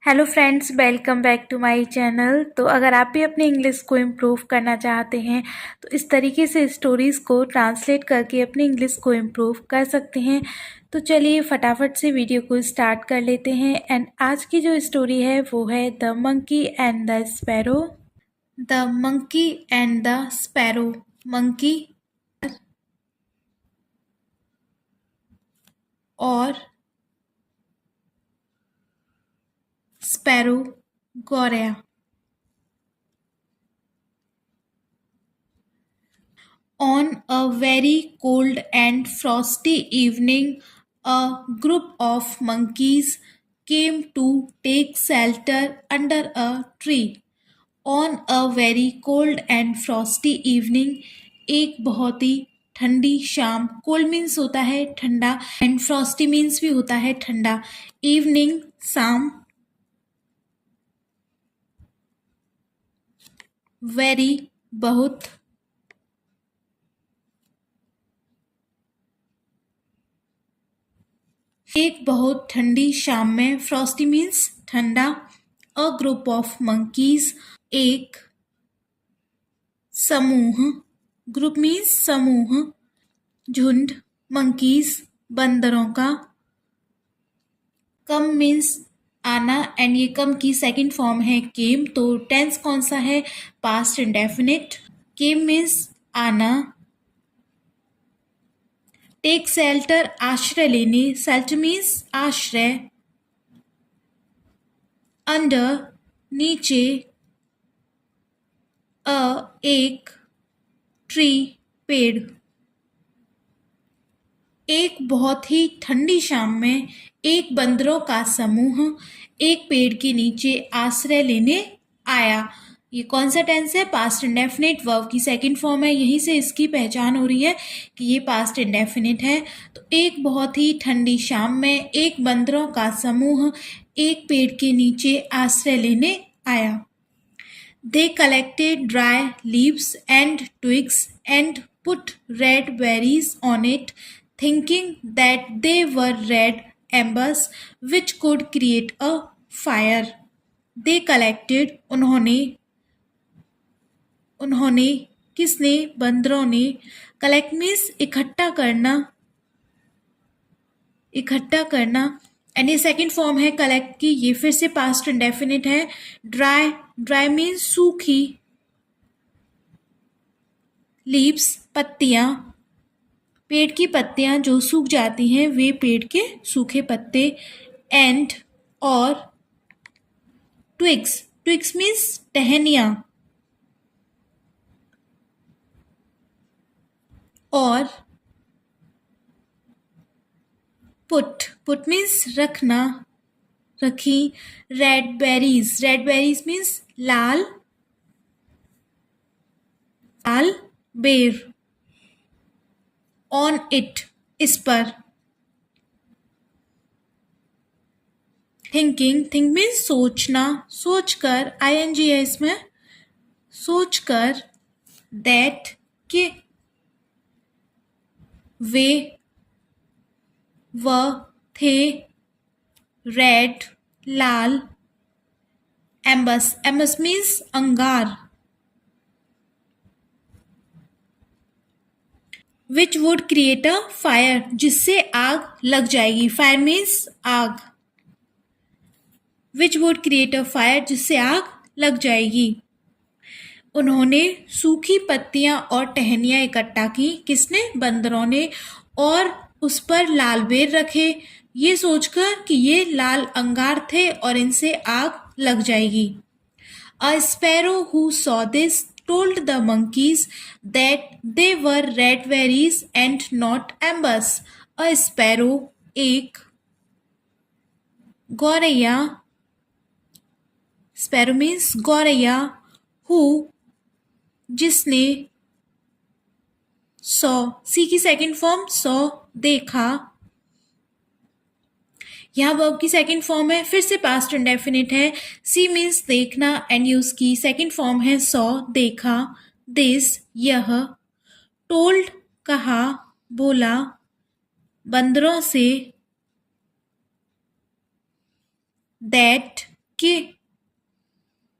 Hello friends, welcome back to my channel. तो अगर आप भी अपने इंग्लिश को इम्प्रूव करना चाहते हैं तो इस तरीके से स्टोरीज़ को ट्रांसलेट करके अपनी इंग्लिश को इम्प्रूव कर सकते हैं। तो चलिए फटाफट से वीडियो को स्टार्ट कर लेते हैं। एंड आज की जो स्टोरी है वो है the monkey and the sparrow. The monkey and the sparrow. Monkey और स्पैरो गौरैया। On a very cold and frosty evening, a group of monkeys came to take shelter under a tree. On a very cold and frosty evening, एक बहुत ही ठंडी शाम। Cold means होता है ठंडा and Frosty means भी होता है ठंडा। इवनिंग शाम। वेरी बहुत। एक बहुत ठंडी शाम में। फ्रॉस्टी मीन्स ठंडा। अ ग्रुप ऑफ मंकीज एक समूह। ग्रुप मीन्स समूह, झुंड। मंकीज बंदरों का। कम मीन्स आना एंड ये कम की सेकंड फॉर्म है केम। तो टेंस कौन सा है? Past indefinite. केम मीन्स आना। टेक शेल्टर आश्रय लेने। शेल्टर मीन्स आश्रय। अंडर नीचे। एक ट्री पेड़। एक बहुत ही ठंडी शाम में एक बंदरों का समूह एक पेड़ के नीचे आश्रय लेने आया। ये कौन सा टेंस है? Past indefinite. वर्ब की सेकंड फॉर्म है, यहीं से इसकी पहचान हो रही है कि ये पास्ट इंडेफिनिट है। तो एक बहुत ही ठंडी शाम में एक बंदरों का समूह एक पेड़ के नीचे आश्रय लेने आया। They collected dry leaves and twigs and put red berries on it, thinking that they were red embers which could create a fire. They collected, उन्होंने किसने? बंदरों ने। कलेक्ट मीन्स इकट्ठा करना, इकट्ठा करना। एंड ये सेकंड फॉर्म है कलेक्ट की, ये फिर से पास्ट इंडेफिनिट है। ड्राई, ड्राई मीन्स सूखी। लीव्स पत्तियां, पेड़ की पत्तियां जो सूख जाती हैं वे पेड़ के सूखे पत्ते। एंड और ट्विग्स, ट्विग्स मीन्स टहनियां। और पुट, पुट मीन्स रखना, रखी। Red berries, red berries means लाल, लाल बेर। ऑन इट, इस पर। थिंकिंग, थिंक मीन्स सोचना, सोचकर। आईएनजी है इसमें। सोचकर। दैट के वे व थे रेड लाल। एम्बस, एम्बस मीन्स अंगार। Which would create a fire, जिससे आग लग जाएगी। फायर मीन्स आग। Which would create a fire, जिससे आग लग जाएगी। उन्होंने सूखी पत्तियां और टहनियां इकट्ठा की। किसने? बंदरों ने। और उस पर लाल बेर रखे, ये सोचकर कि ये लाल अंगार थे और इनसे आग लग जाएगी। A sparrow who saw this told the monkeys that they were red berries and not embers. A sparrow, एक गौरैया। Sparrow means गौरैया। Who, जिसने। saw, सी की सेकंड फॉर्म saw, देखा। यहाँ वर्ब की सेकंड फॉर्म है, फिर से पास्ट इंडेफिनिट है। सी मीन्स देखना एंड यूज की सेकंड फॉर्म है सॉ, देखा। दिस, यह। टोल्ड, कहा, बोला। बंदरों से। दैट, कि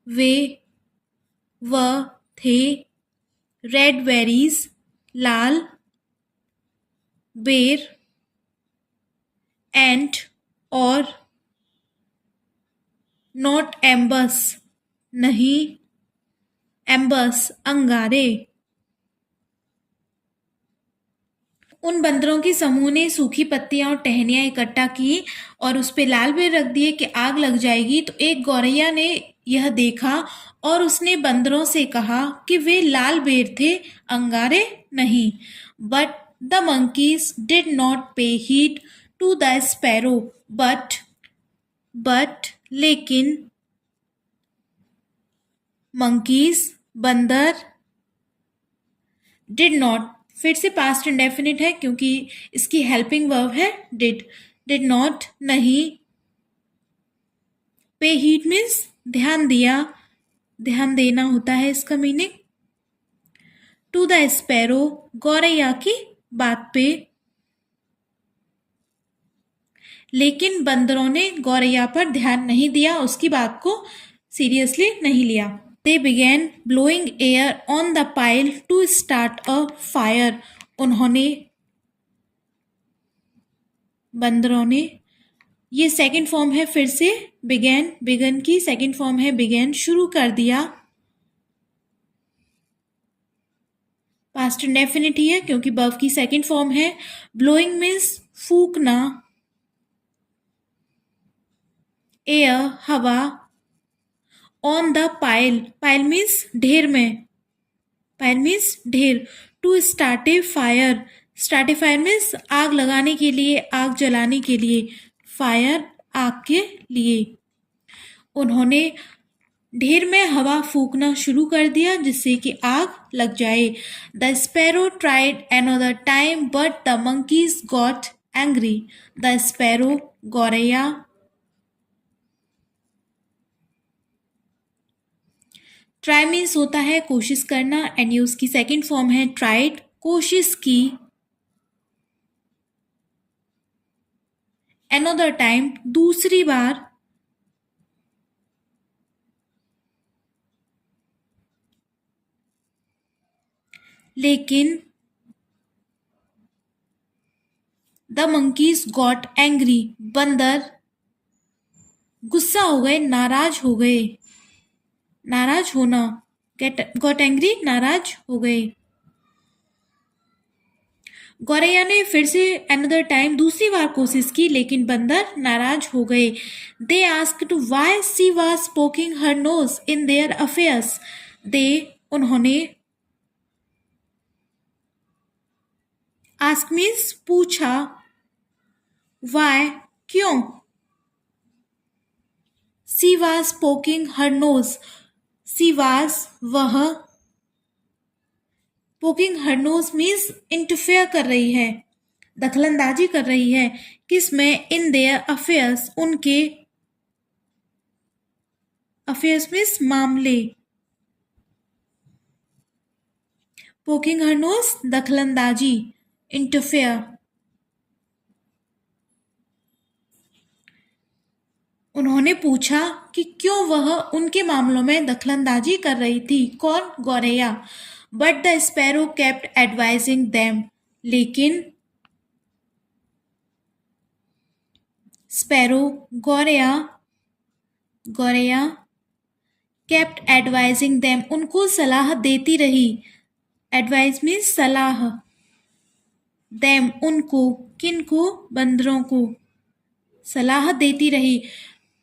वे वह थे red berries Lal bear and और नॉट एम्बस नहीं एम्बस अंगारे। उन बंदरों के समूह ने सूखी पत्तियां और टहनियां इकट्ठा की और उस पे लाल बेर रख दिए कि आग लग जाएगी। तो एक गौरैया ने यह देखा और उसने बंदरों से कहा कि वे लाल बेर थे, अंगारे नहीं। But the monkeys did not pay heed to the sparrow but लेकिन monkeys बंदर डिड नॉट, फिर से पास्ट इंडेफिनिट है क्योंकि इसकी हेल्पिंग वर्ब है डिड नॉट नहीं। पे हीट मीन्स ध्यान दिया, ध्यान देना होता है इसका मीनिंग। टू द स्पैरो गौरैया की बात पे, लेकिन बंदरों ने गौरैया पर ध्यान नहीं दिया, उसकी बात को सीरियसली नहीं लिया। They began blowing air on the pile to start a fire. उन्होंने बंदरों ने, ये सेकंड फॉर्म है फिर से बिगन की सेकंड फॉर्म है बिगेन, शुरू कर दिया। पास्ट इंडेफिनिट ही है क्योंकि वर्ब की सेकंड फॉर्म है। ब्लोइंग मीन्स फूकना, एयर हवा, ऑन द पाइल मीन्स ढेर में, पाइल मीन्स ढेर। To start a fire means आग लगाने के लिए, आग जलाने के लिए, फायर आग के लिए। उन्होंने ढेर में हवा फूकना शुरू कर दिया जिससे कि आग लग जाए। The sparrow tried another time but the monkeys got angry. The sparrow गौरैया, ट्राई मीन्स होता है कोशिश करना एंड ये उसकी सेकेंड फॉर्म है ट्राइड, कोशिश की। अनदर टाइम दूसरी बार, लेकिन द monkeys गॉट एंग्री बंदर गुस्सा हो गए, नाराज हो गए, नाराज होना, गॉट एंग्री नाराज हो गए। गौरैया ने फिर से अनदर टाइम दूसरी बार कोशिश की लेकिन बंदर नाराज हो गए। They asked why she was poking her nose in their affairs. They उन्होंने, आस्क मीन्स पूछा, व्हाई क्यों, she was poking her nose, she was वह, poking her nose means interfere कर रही है, दखलंदाजी कर रही है, किसमें, इन देयर अफेयर्स उनके, अफेयर्स मीन्स मामले, पोकिंग हर नोज दखलंदाजी, इंटरफेयर। उन्होंने पूछा कि क्यों वह उनके मामलों में दखलंदाजी कर रही थी, कौन, गौरैया। But the sparrow kept advising them, लेकिन स्पैरो गौरैया केप्ट एडवाइजिंग देम उनको सलाह देती रही, एडवाइज मीन्स सलाह, देम उनको, किनको, बंदरों को सलाह देती रही।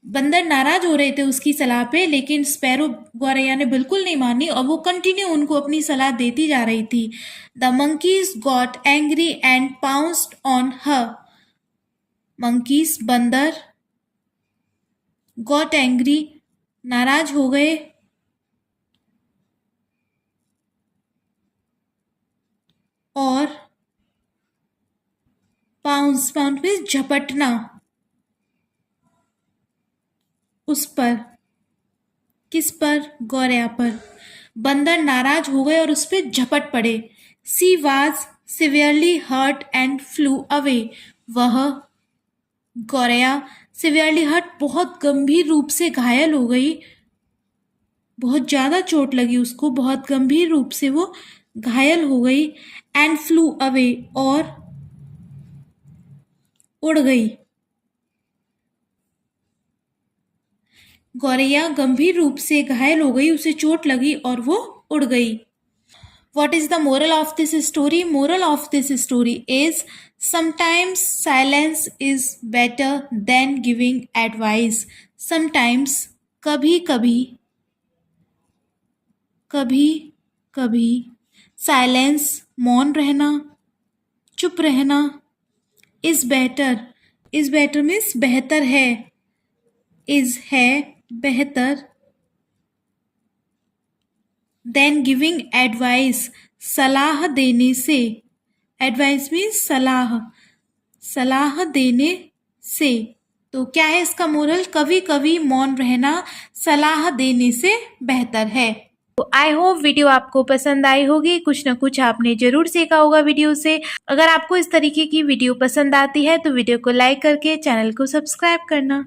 बंदर नाराज हो रहे थे उसकी सलाह पे लेकिन स्पैरो गौरैया ने बिल्कुल नहीं मानी और वो कंटिन्यू उनको अपनी सलाह देती जा रही थी। The monkeys got angry and pounced on her. monkeys बंदर, गॉट एंग्री नाराज हो गए, और पाउंस मीन्स झपटना, उस पर, किस पर, गौरैया पर। बंदर नाराज हो गए और उस पर झपट पड़े। She was severely hurt and flew away, वह, गौरैया सिवियरली हर्ट, बहुत गंभीर रूप से घायल हो गई, बहुत ज़्यादा चोट लगी उसको, बहुत गंभीर रूप से वो घायल हो गई। एंड फ्लू अवे, और उड़ गई। गौरैया गंभीर रूप से घायल हो गई, उसे चोट लगी और वो उड़ गई। What is the moral of this story? Moral of this story is sometimes silence is better than giving advice. Sometimes, कभी कभी, कभी कभी, साइलेंस, मौन रहना, चुप रहना, इज बेटर मीन्स बेहतर है, इज है बेहतर, देन गिविंग एडवाइस, सलाह देने से, एडवाइस मीन्स सलाह, सलाह देने से। तो क्या है इसका मोरल? कभी कभी मौन रहना सलाह देने से बेहतर है। तो आई होप वीडियो आपको पसंद आई होगी, कुछ ना कुछ आपने जरूर सीखा होगा वीडियो से। अगर आपको इस तरीके की वीडियो पसंद आती है तो वीडियो को लाइक करके चैनल को सब्सक्राइब करना।